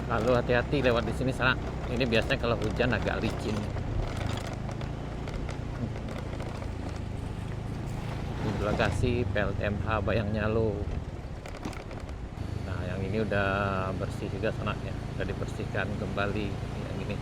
Lalu hati-hati lewat di sini sana. Ini biasanya kalau hujan agak licin. Di lokasi PLTMH Bayang Nyalo. Nah, yang ini udah bersih juga sananya, udah dibersihkan kembali yang ini.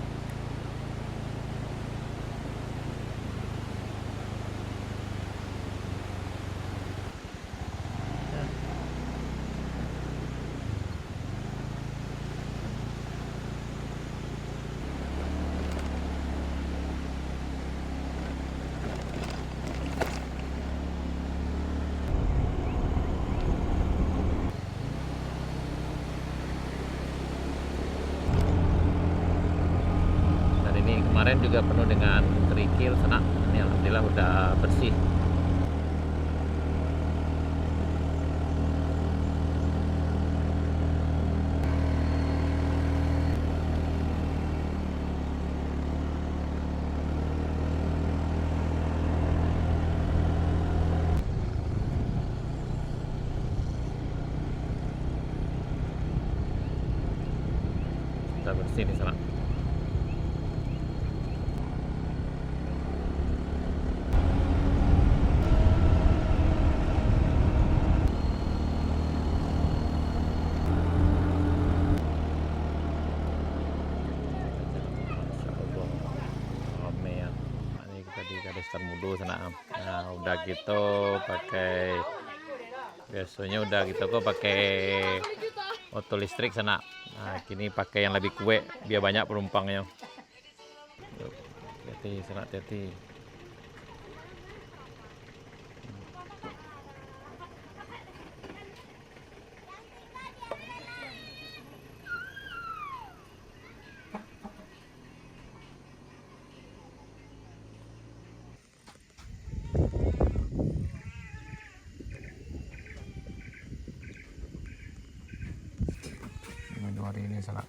Dan ini kemarin juga penuh dengan kerikil sana. Ini alhamdulillah udah bersih. Udah bersih di sana. Ini kita di Gadis Termudu sana. Nah, udah gitu pakai biasanya udah gitu kok pakai oto listrik sana. Nah, kini pakai yang lebih kue biar banyak penumpangnya. Hati-hati sana, hati-hati. Hari ini sana.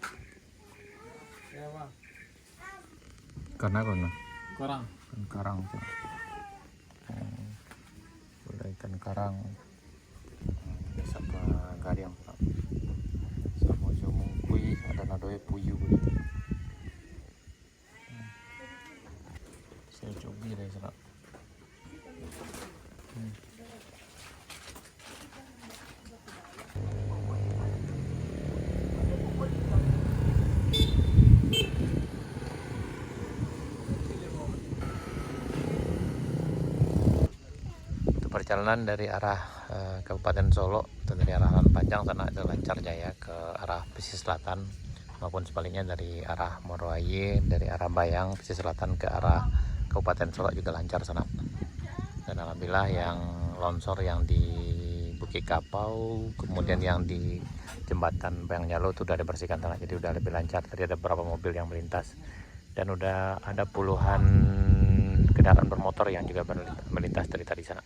Karena ikan karang tuh. Udah ikan karang. Bisa ke gariang Pak. Sama jomongkui ada nadoe puyu. Saya coba deh sana. Perjalanan dari arah Kabupaten Solo atau dari arah Panjang sana itu lancar jaya ke arah pesisir selatan maupun sebaliknya dari arah Moroaye dari arah Bayang pesisir selatan ke arah Kabupaten Solo juga lancar sana. Dan alhamdulillah yang longsor yang di Bukit Kapau kemudian yang di jembatan Bayang Nyalo itu udah dibersihkan sana, jadi udah lebih lancar. Tadi ada beberapa mobil yang melintas dan udah ada puluhan kendaraan bermotor yang juga melintas dari tadi sana.